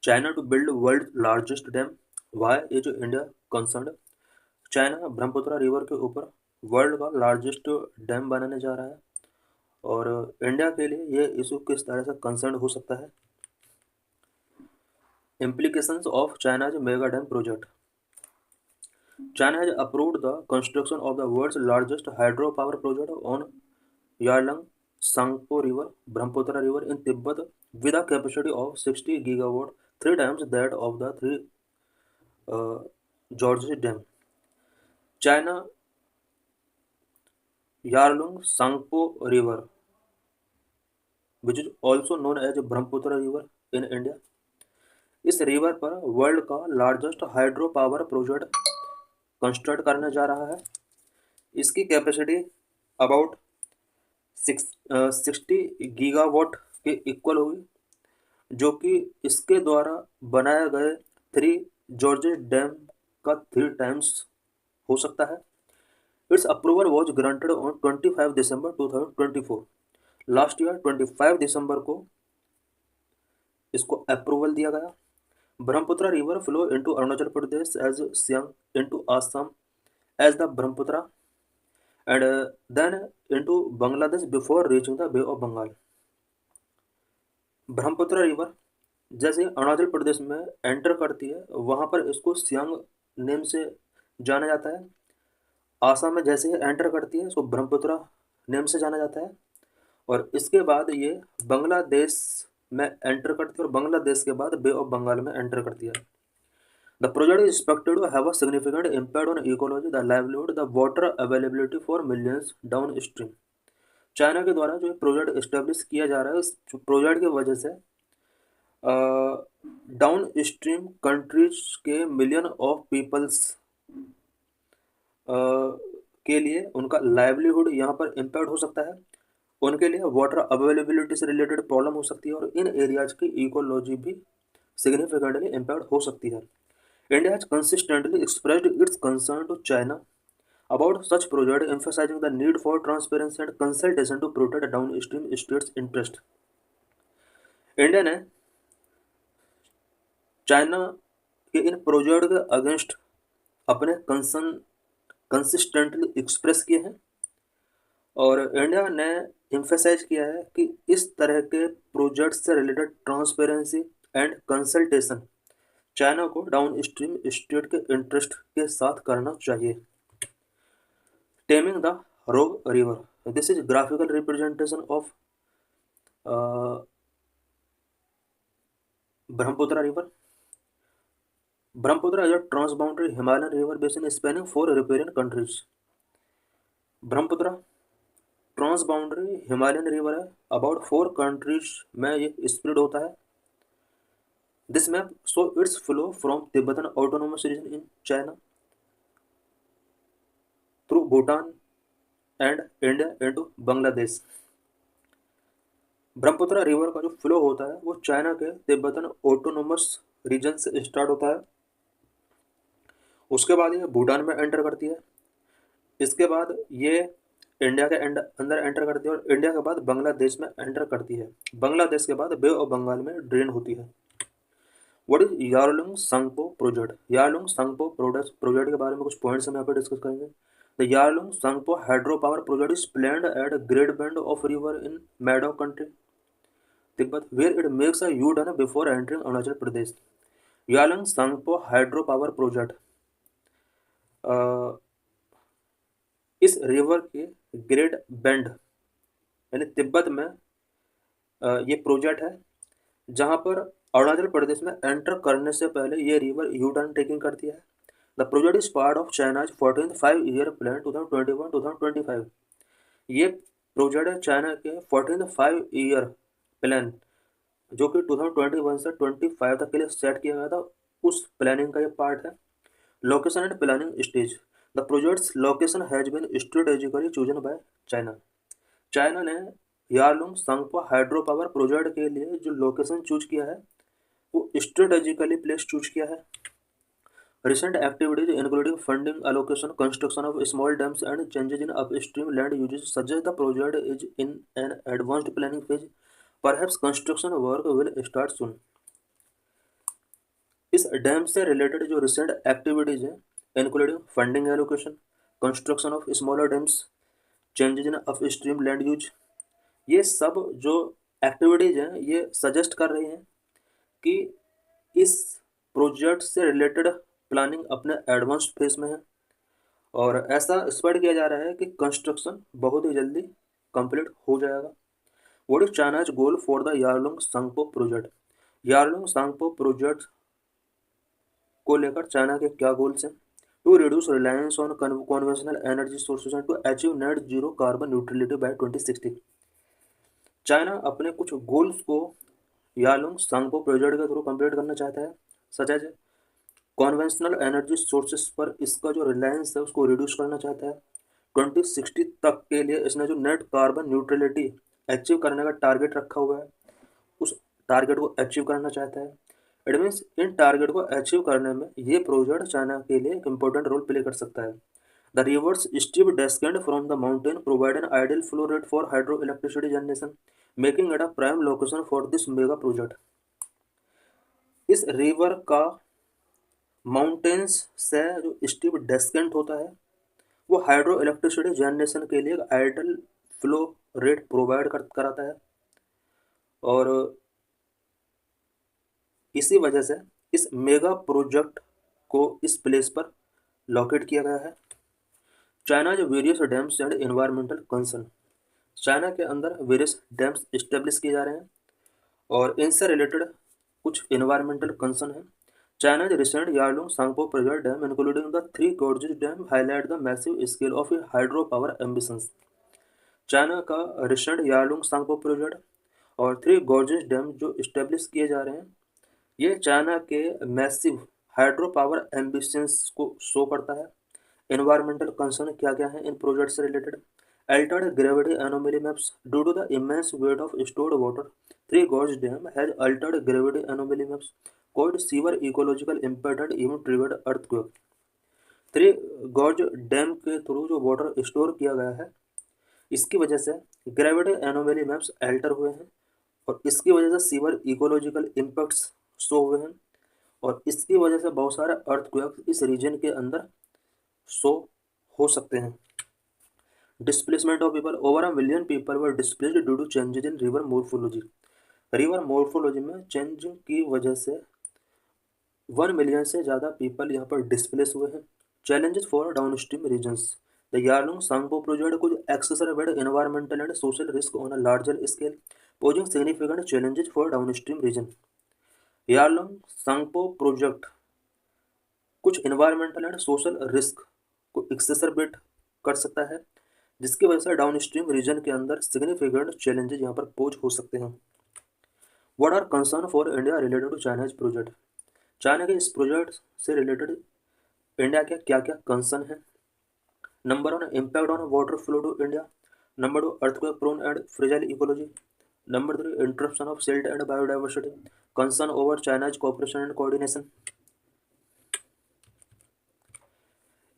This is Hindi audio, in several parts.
China to build world largest dam. Why is India concern? China Brahmaputra river के ऊपर वर्ल्ड का लार्जेस्ट डैम बनाने जा रहा है और इंडिया के लिए ये इशू किस तरह से कंसर्न हो सकता है। Implications of China's mega dam project. China has approved the construction of the world's largest hydropower project on Yarlung Tsangpo River, Brahmaputra River in Tibet, with a capacity of 60 gigawatt, three times that of the three uh, Georges Dam. China Yarlung Tsangpo River, which is also known as Brahmaputra River in India, इस रिवर पर वर्ल्ड का largest hydro power project construct करने जा रहा है। इसकी कैपेसिटी अबाउट 60 गीगावाट के इक्वल होगी, जो कि इसके द्वारा बनाए गए थ्री जॉर्जेस डैम का 3 टाइम्स हो सकता है। It's approval was granted on 25 December 2024। Last year 25 दिसंबर को इसको अप्रूवल दिया गया। Brahmaputra river flow into Arunachal Pradesh as Siang, into Assam as the Brahmaputra, and then into Bangladesh before reaching the Bay of Bengal. Brahmaputra river जैसे अरुणाचल प्रदेश में एंटर करती है, वहाँ पर इसको सियांग नेम से जाना जाता है। आसाम में जैसे ही एंटर करती है, इसको ब्रह्मपुत्र नेम से जाना जाता है, और इसके बाद ये बांग्लादेश में एंटर करती है और बांग्लादेश के बाद बे ऑफ बंगाल में एंटर करती है। The project is expected to have a significant impact on ecology, the livelihood, the water availability for millions downstream. China के द्वारा जो प्रोजेक्ट इस्टेब्लिश किया जा रहा है, इस प्रोजेक्ट की वजह से डाउन स्ट्रीम कंट्रीज के मिलियन ऑफ पीपल्स के लिए उनका लाइवलीहुड यहाँ पर इम्पैक्ट हो सकता है। उनके लिए वाटर अवेलेबिलिटी से रिलेटेड प्रॉब्लम हो सकती है और इन एरियाज की इकोलॉजी भी सिग्निफिकेंटली इम्पैक्ट हो सकती है। India has consistently expressed its concern to China about such projects, emphasizing the need for transparency and consultation to protect downstream states' interest. India ने चाइना के इन प्रोजेक्ट के अगेंस्ट अपने कंसर्न कंसिस्टेंटली एक्सप्रेस किए हैं और इंडिया ने एम्फेसाइज किया है कि इस तरह के प्रोजेक्ट से related transparency and consultation China को डाउन स्ट्रीम स्टेट के इंटरेस्ट के साथ करना चाहिए। Taming the rogue river, this is graphical representation of Brahmaputra river. Brahmaputra is a transboundary Himalayan river basin spanning 4 European countries. Brahmaputra transboundary Himalayan river है, अबाउट 4 कंट्रीज में ये स्प्रेड होता है। This map shows its flow from Tibetan Autonomous Region in China through Bhutan and India into Bangladesh. Brahmaputra river का जो फ्लो होता है वो चाइना के तिब्बतन ऑटोनोमस रीजन से स्टार्ट होता है, उसके बाद ये भूटान में एंटर करती है, इसके बाद ये इंडिया के अंदर एंटर करती है और इंडिया के बाद बांग्लादेश में एंटर करती है, बांग्लादेश के बाद बे ऑफ बंगाल में ड्रेन होती है। What is Yarlung Tsangpo project? Yarlung Tsangpo project के बारे में कुछ पॉइंट्स हम यहाँ पे डिस्कस करेंगे। The Yarlung Tsangpo hydro power project is planned at great bend of river in Medog country Tibet, where it makes a U turn before entering Arunachal Pradesh. Yarlung Tsangpo hydro power project इस रिवर के ग्रेट बेंड यानी तिब्बत में ये प्रोजेक्ट है, जहाँ पर अरुणाचल प्रदेश में एंटर करने से पहले ये रिवर यू टर्न टेकिंग करती है। The project is part of China's 14th 5-year plan 2021-2025। ये प्रोजेक्ट है चाइना के 14th 5-year प्लान जो कि 2021 से 25 तक के लिए सेट किया गया था, उस प्लानिंग का ये पार्ट है। Location and planning stage, the project's location has been strategically chosen by China. China ने Yarlung Tsangpo hydro power project के लिए जो लोकेशन चूज किया है वो स्ट्रेटेजिकली प्लेस चूज किया है। Recent activities including funding allocation, construction of small dams and changes in upstream land uses suggest the project is in an advanced planning phase. Perhaps construction work will start soon. इस डैम से रिलेटेड जो रिसेंट एक्टिविटीज़ हैं, including funding allocation, construction of smaller dams, changes in upstream land use, ये सब जो एक्टिविटीज़ हैं ये सजेस्ट कर रही हैं कि इस प्रोजेक्ट से रिलेटेड प्लानिंग अपने एडवांस फेज में है और ऐसा एक्सपेक्ट किया जा रहा है कि कंस्ट्रक्शन बहुत ही जल्दी कंप्लीट हो जाएगा। What is China's goal for the Yarlung Tsangpo project? Yarlung Tsangpo project को लेकर चाइना के क्या गोल्स हैं? To reduce reliance on conventional energy sources and to achieve net zero carbon neutrality by 2060। China अपने कुछ गोल्स को यारलुंग सांगपो प्रोजेक्ट के थ्रू कंप्लीट करना चाहता है, सच है कॉन्वेंशनल एनर्जी सोर्सेस पर इसका जो रिलायंस है उसको रिड्यूस करना चाहता है। 2060 तक के लिए इसने जो नेट कार्बन न्यूट्रलिटी अचीव करने का टारगेट रखा हुआ है उस टारगेट को अचीव करना चाहता है। इट मीन्स इन टारगेट को अचीव करने में ये प्रोजेक्ट चाइना के लिए एक इंपॉर्टेंट रोल प्ले कर सकता है। The river's steep descend from the mountain provide an ideal flow rate for hydro electricity generation making it a prime location for this mega project. इस रिवर का माउंटेन्स से जो स्टीप डेस्केंट होता है वो हाइड्रो इलेक्ट्रिसिटी जनरेशन के लिए एक आइडियल फ्लो रेट प्रोवाइड कराता है और इसी वजह से इस मेगा प्रोजेक्ट को इस प्लेस पर लोकेट किया गया है। चाइना जो various dams and environmental concern, China के अंदर वेरियस डैम्स इस्टेब्लिश किए जा रहे हैं और इनसे रिलेटेड कुछ एनवायरमेंटल कंसर्न है। China's recent Yarlung Sangpo project dam, including the Three Gorges Dam, highlight the massive scale of hydropower ambitions. China का रिसेंट यारलुंग सांगपो प्रोजेक्ट और थ्री गॉर्जेस डैम जो इस्टेब्लिश किए जा रहे हैं ये चाइना के मैसिव हाइड्रो पावर एम्बिशंस को शो करता है। एनवायरमेंटल कंसर्न क्या क्या है इन प्रोजेक्ट से related? Altered gravity anomaly maps due to the immense weight of stored water. Three Gorges Dam has altered gravity anomaly maps caused severe ecological impact and even triggered earthquake. Three gorge dam के थ्रू जो वाटर स्टोर किया गया है इसकी वजह से ग्रेविटी एनोमली मैप्स अल्टर हुए हैं और इसकी वजह से सीवर इकोलॉजिकल इम्पैक्ट्स शो हुए हैं और इसकी वजह से बहुत सारे अर्थक्वेक्स इस रीजन के अंदर शो हो सकते हैं। Displacement of people, over a million people were displaced due to changes in river morphology. River morphology में चेंज की वजह से 1 मिलियन से ज़्यादा पीपल यहाँ पर डिस्प्लेस हुए हैं। Challenges for downstream regions, the Yarlung Tsangpo project कुछ exacerbated environmental and social risk on a larger scale posing significant challenges for downstream region. Yarlung Tsangpo project कुछ एनवायरमेंटल एंड सोशल रिस्क को एक्सेसरबेट कर सकता है जिसकी वजह से डाउनस्ट्रीम रीजन के अंदर सिग्निफिकेंट चैलेंजेस यहाँ पर पोज हो सकते हैं। What are concern for India related to China's project? China के इस प्रोजेक्ट से रिलेटेड इंडिया के क्या क्या कंसर्न है? Number 1 impact on water flow to India, number 2 earthquake prone and fragile ecology, number 3 interruption of silt and biodiversity, concern over China's cooperation and coordination.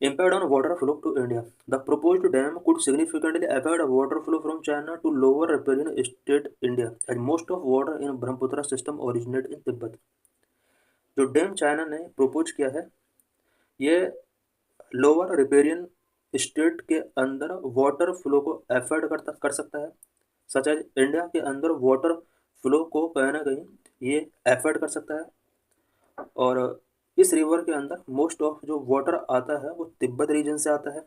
Impact on water flow to India. The proposed dam could significantly affect water flow from China to lower riparian state India, as most of water in Brahmaputra system originate in Tibet. जो डैम चाइना ने प्रपोज किया है ये लोअर रिपेरियन स्टेट के अंदर वाटर फ्लो को एफेक्ट कर सकता है, सच एज इंडिया के अंदर वाटर फ्लो को कहीं ना कहीं ये एफेक्ट कर सकता है और इस रिवर के अंदर मोस्ट ऑफ जो वाटर आता है वो तिब्बत रीजन से आता है।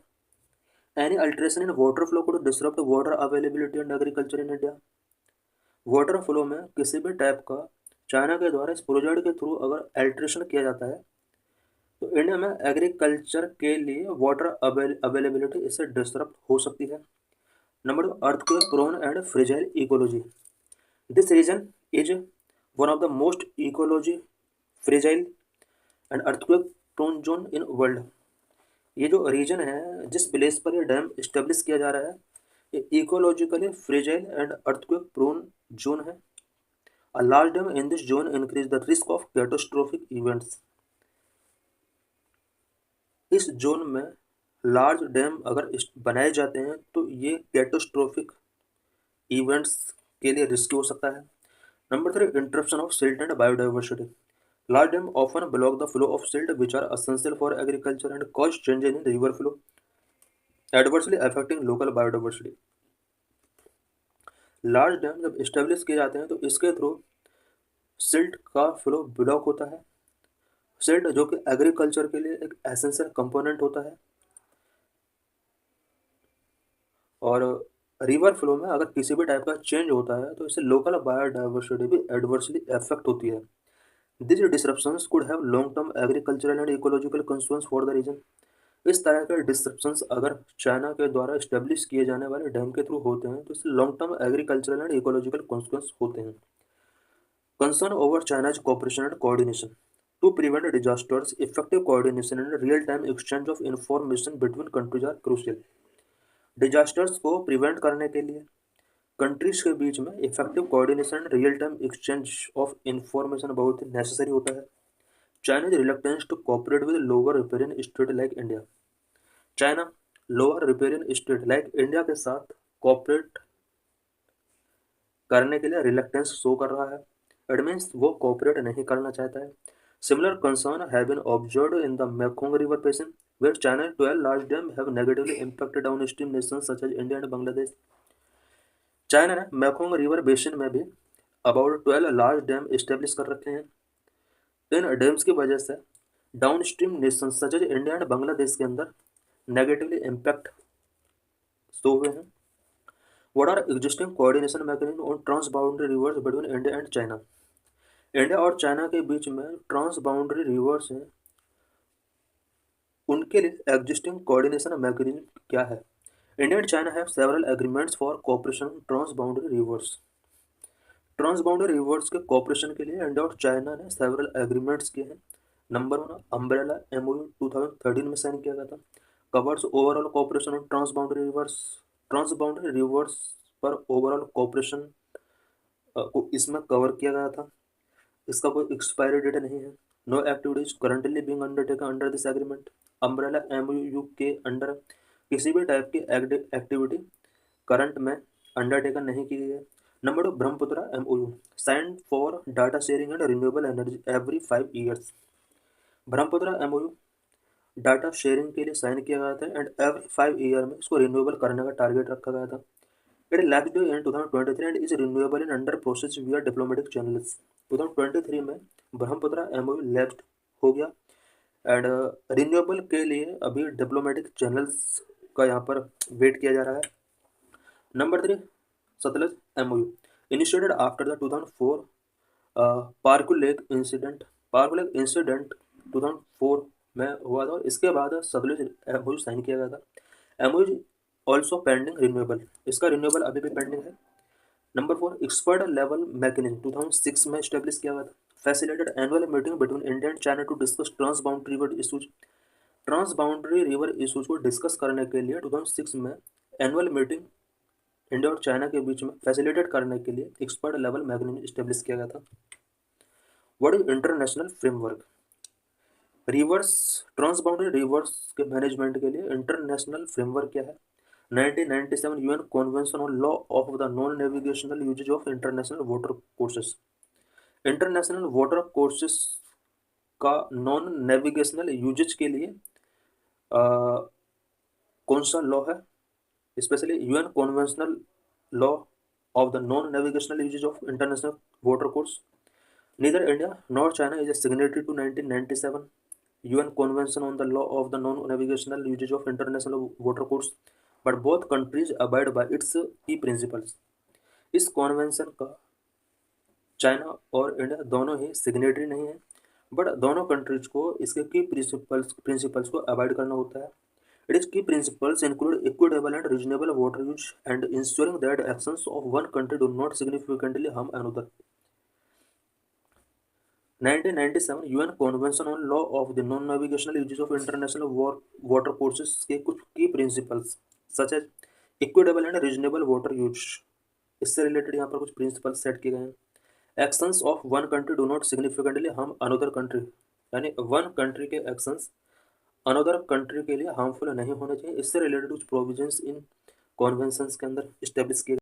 Any alteration in water flow को disrupt water availability and agriculture in India. Water flow में किसी भी टाइप का चाइना के द्वारा इस प्रोजेक्ट के थ्रू अगर अल्ट्रेशन किया जाता है तो इंडिया में एग्रीकल्चर के लिए वाटर अवेलेबिलिटी इससे डिसरप्ट हो सकती है। Number 2 earthquake prone and fragile ecology, this region is one of the most ecology fragile and earthquake prone zone in world. ये जो रीजन है जिस प्लेस पर ये डैम इस्टेब्लिश किया जा रहा है ये ecologically fragile and earthquake prone zone है। A large dam in this zone increase the risk of catastrophic events. इस जोन में लार्ज डैम अगर बनाए जाते हैं तो ये कैटास्ट्रोफिक इवेंट्स के लिए रिस्की हो सकता है। Number 3 interruption of silt and biodiversity, Large dams often block the flow of silt, which are essential for agriculture and cause changes in river flow, adversely affecting local biodiversity. Large dam जब इस्टेब्लिश किए जाते हैं तो इसके थ्रू सिल्ट का फ्लो ब्लॉक होता है। सिल्ट जो कि एग्रीकल्चर के लिए एक एसेंशियल कंपोनेंट होता है, और रिवर फ्लो में अगर किसी भी टाइप का चेंज होता है तो इससे लोकल बायोडाइवर्सिटी भी एडवर्सली अफेक्ट होती है। This disruptions could have long term agricultural and ecological consequence for the region. इस तरह के डिसरप्शंस अगर चाइना के द्वारा इस्टेब्लिश किए जाने वाले डैम के थ्रू होते हैं तो इससे long term agricultural and ecological consequence होते हैं। Concern over China's cooperation and coordination. To prevent disasters, effective coordination and real-time exchange of information between countries are crucial. Disasters को प्रिवेंट करने के लिए कंट्रीज के बीच में effective coordination real time exchange of information बहुत ही नेसेसरी होता है। China is reluctance to cooperate with lower riparian state like India. China lower riparian state like India के साथ कोऑपरेट करने के लिए रिलक्टेंस शो कर रहा है। इट मीन्स वो कोऑपरेट नहीं करना चाहता है। Similar concern have been observed in the Mekong river basin where China's 12 large dams have negatively impacted downstream nations such as India and Bangladesh. China ने मेकोंग रिवर बेसिन में भी अबाउट 12 लार्ज डैम इस्टेब्लिश कर रखे हैं। इन डैम्स की वजह से downstream nations such as India and Bangladesh के अंदर नेगेटिवली इम्पैक्ट शो हुए हैं। What are existing coordination mechanism on trans boundary rivers between India and China. India और चाइना के बीच में ट्रांस बाउंड्री रिवर्स हैं, उनके लिए एग्जिस्टिंग कोऑर्डिनेशन मैकेनिज्म क्या है। India and China have several agreements for cooperation trans boundary rivers. Trans boundary rivers के कोऑपरेशन के लिए इंडिया और चाइना ने सेवरल एग्रीमेंट्स किए हैं। नंबर 1 अम्ब्रेला MOU 2013 में साइन किया गया था। Covers overall cooperation on trans boundary rivers. Trans boundary rivers पर ओवरऑल कोऑपरेशन को इसमें कवर किया गया था। इसका कोई एक्सपायरी डेट नहीं है। No activities currently being undertaken under this agreement. Umbrella MOU के अंडर किसी भी टाइप की एक्टिविटी करंट में अंडरटेकन नहीं की गई है। Number 2 Brahmaputra MOU sign for data sharing and renewable energy every 5 years. Brahmaputra MOU data sharing के लिए साइन किया गया था एंड एवरी 5 ईयर में इसको रिन्यूएबल करने का टारगेट रखा गया था। It lapsed in 2023 and is renewable in under process विया डिप्लोमेटिक चैनल्स। 2023 में ब्रह्मपुत्र MOU लैप्स्ड हो गया एंड रिन्यूएबल के लिए अभी डिप्लोमेटिक चैनल्स का यहाँ पर वेट किया जा रहा है। Number 3 Sutlej MOU initiated after the 2004 Parkul lake incident. Parkul lake incident 2004 में हुआ था और इसके बाद सतलज MOU साइन किया गया था। MOU ऑल्सो पेंडिंग रिन्यूएबल, इसका रिन्यूएबल अभी भी पेंडिंग है। नंबर 4 एक्सपर्ट लेवल मैकेनिज्म 2006 में स्टेब्लिश किया गया था। Facilitated annual meeting between India and China to discuss trans boundary river issues. Trans boundary river issues को डिस्कस करने के लिए 2006 में एनुअल मीटिंग इंडिया और चाइना के बीच में फैसिलिटेट करने के लिए एक्सपर्ट लेवल मैकेनिज्म स्टेब्लिश किया गया था। What is international framework. Rivers trans boundary rivers के मैनेजमेंट के लिए इंटरनेशनल फ्रेमवर्क क्या है। 1997 UN convention on law of the non navigational uses of international watercourses. International watercourses का नॉन नेविगेशनल यूजेज के लिए कौन सा लॉ है, specially UN conventional law of the non navigational uses of international watercourse. Neither India nor China is a signatory to 1997 UN Convention on the Law of the Non-Navigational Usage of International Water Course, but both countries abide by its key principles. इस कॉन्वेंशन का चाइना और इंडिया दोनों ही सिग्नेटरी नहीं है, बट दोनों कंट्रीज को इसके की प्रिंसिपल्स को अवॉइड करना होता है। It is key principles include equitable and reasonable water use and ensuring that actions of one country do not significantly harm another. 1997 UN convention on law of the non navigational uses of international watercourses के कुछ key principles such as equitable and reasonable water use, इससे रिलेटेड यहाँ पर कुछ प्रिंसिपल्स सेट किए गए हैं। Actions of one country do not significantly harm another country, यानी वन कंट्री के एक्शंस अनदर कंट्री के लिए हार्मफुल नहीं होने चाहिए। इससे रिलेटेड कुछ प्रोविजंस इन कॉन्वेंशंस के अंदर स्टेब्लिश किए